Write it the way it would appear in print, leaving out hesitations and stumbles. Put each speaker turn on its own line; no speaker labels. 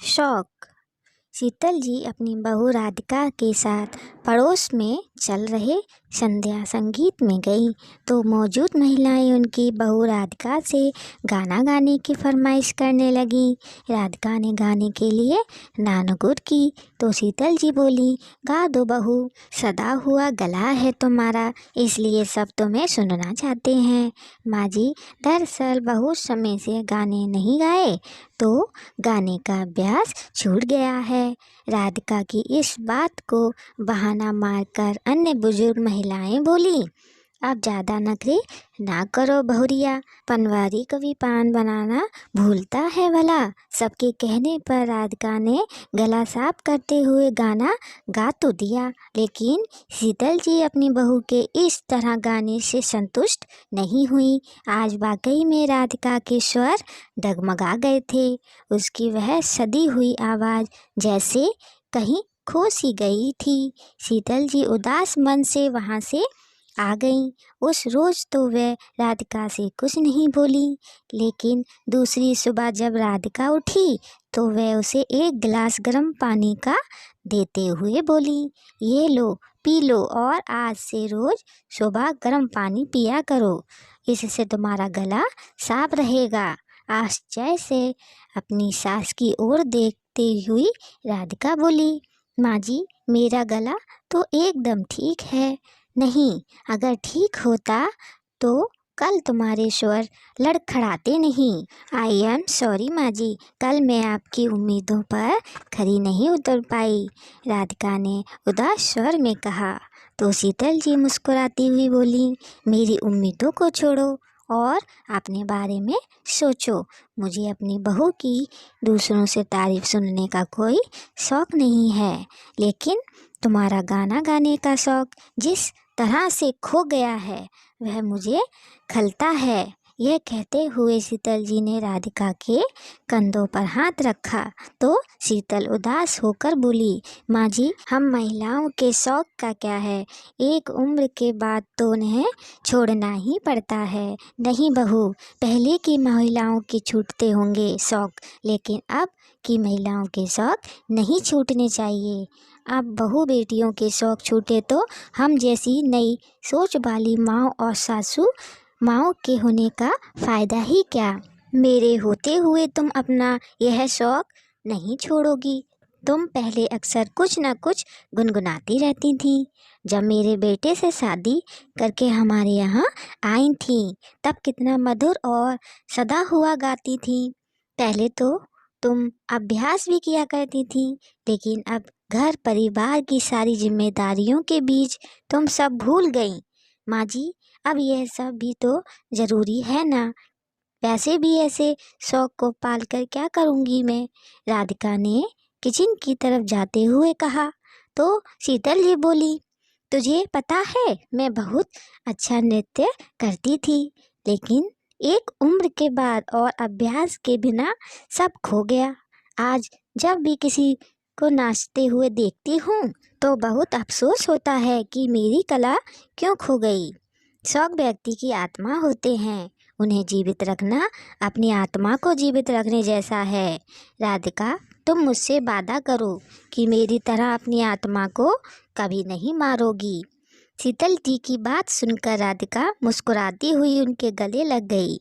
शौक। शीतल जी अपनी बहू राधिका के साथ पड़ोस में चल रहे संध्या संगीत में गई तो मौजूद महिलाएं उनकी बहू राधिका से गाना गाने की फरमाइश करने लगीं। राधिका ने गाने के लिए नानुगुर की तो शीतल जी बोली, गा दो बहू, सदा हुआ गला है तुम्हारा, इसलिए सब तुम्हें सुनना चाहते हैं। माँ जी, दरअसल बहुत समय से गाने नहीं गाए तो गाने का अभ्यास छूट गया है। राधिका की इस बात को बहाना मारकर अन्य बुजुर्ग महिलाएं बोली, अब ज़्यादा नखरे ना करो बहुरिया, पनवारी को भी पान बनाना भूलता है भला। सबके कहने पर राधिका ने गला साफ करते हुए गाना गा तो दिया, लेकिन शीतल जी अपनी बहू के इस तरह गाने से संतुष्ट नहीं हुई। आज वाकई में राधिका के स्वर डगमगा गए थे। उसकी वह सदी हुई आवाज़ जैसे कहीं खो सी गई थी। शीतल जी उदास मन से वहाँ से आ गई। उस रोज तो वह राधिका से कुछ नहीं बोली, लेकिन दूसरी सुबह जब राधिका उठी तो वह उसे एक गिलास गर्म पानी का देते हुए बोली, ये लो पी लो और आज से रोज सुबह गर्म पानी पिया करो, इससे तुम्हारा गला साफ रहेगा। आश्चर्य से अपनी सास की ओर देखते हुई राधिका बोली, माँ जी, मेरा गला तो एकदम ठीक है। नहीं, अगर ठीक होता तो कल तुम्हारे स्वर लड़खड़ाते नहीं। आई एम सॉरी माँ जी, कल मैं आपकी उम्मीदों पर खरी नहीं उतर पाई, राधिका ने उदास स्वर में कहा। तो शीतल जी मुस्कुराती हुई बोली, मेरी उम्मीदों को छोड़ो और अपने बारे में सोचो। मुझे अपनी बहू की दूसरों से तारीफ सुनने का कोई शौक़ नहीं है, लेकिन तुम्हारा गाना गाने का शौक़ जिस तरह से खो गया है वह मुझे खलता है। यह कहते हुए शीतल जी ने राधिका के कंधों पर हाथ रखा तो शीतल उदास होकर बोली, माँ जी, हम महिलाओं के शौक़ का क्या है, एक उम्र के बाद तो उन्हें छोड़ना ही पड़ता है। नहीं बहू, पहले की महिलाओं के छूटते होंगे शौक़, लेकिन अब की महिलाओं के शौक़ नहीं छूटने चाहिए। अब बहू बेटियों के शौक़ छूटे तो हम जैसी नई सोच वाली माँ और सासू माँओं के होने का फ़ायदा ही क्या। मेरे होते हुए तुम अपना यह शौक़ नहीं छोड़ोगी। तुम पहले अक्सर कुछ न कुछ गुनगुनाती रहती थीं। जब मेरे बेटे से शादी करके हमारे यहाँ आई थीं तब कितना मधुर और सदा हुआ गाती थीं। पहले तो तुम अभ्यास भी किया करती थीं, लेकिन अब घर परिवार की सारी जिम्मेदारियों के बीच तुम सब भूल गई। माँ जी, अब यह सब भी तो ज़रूरी है ना। वैसे भी ऐसे शौक़ को पाल कर क्या करूँगी मैं, राधिका ने किचन की तरफ जाते हुए कहा। तो शीतल जी बोली, तुझे पता है मैं बहुत अच्छा नृत्य करती थी, लेकिन एक उम्र के बाद और अभ्यास के बिना सब खो गया। आज जब भी किसी को नाचते हुए देखती हूँ तो बहुत अफसोस होता है कि मेरी कला क्यों खो गई। शौक़ व्यक्ति की आत्मा होते हैं, उन्हें जीवित रखना अपनी आत्मा को जीवित रखने जैसा है। राधिका, तुम मुझसे वादा करो कि मेरी तरह अपनी आत्मा को कभी नहीं मारोगी। शीतल जी की बात सुनकर राधिका मुस्कुराती हुई उनके गले लग गई।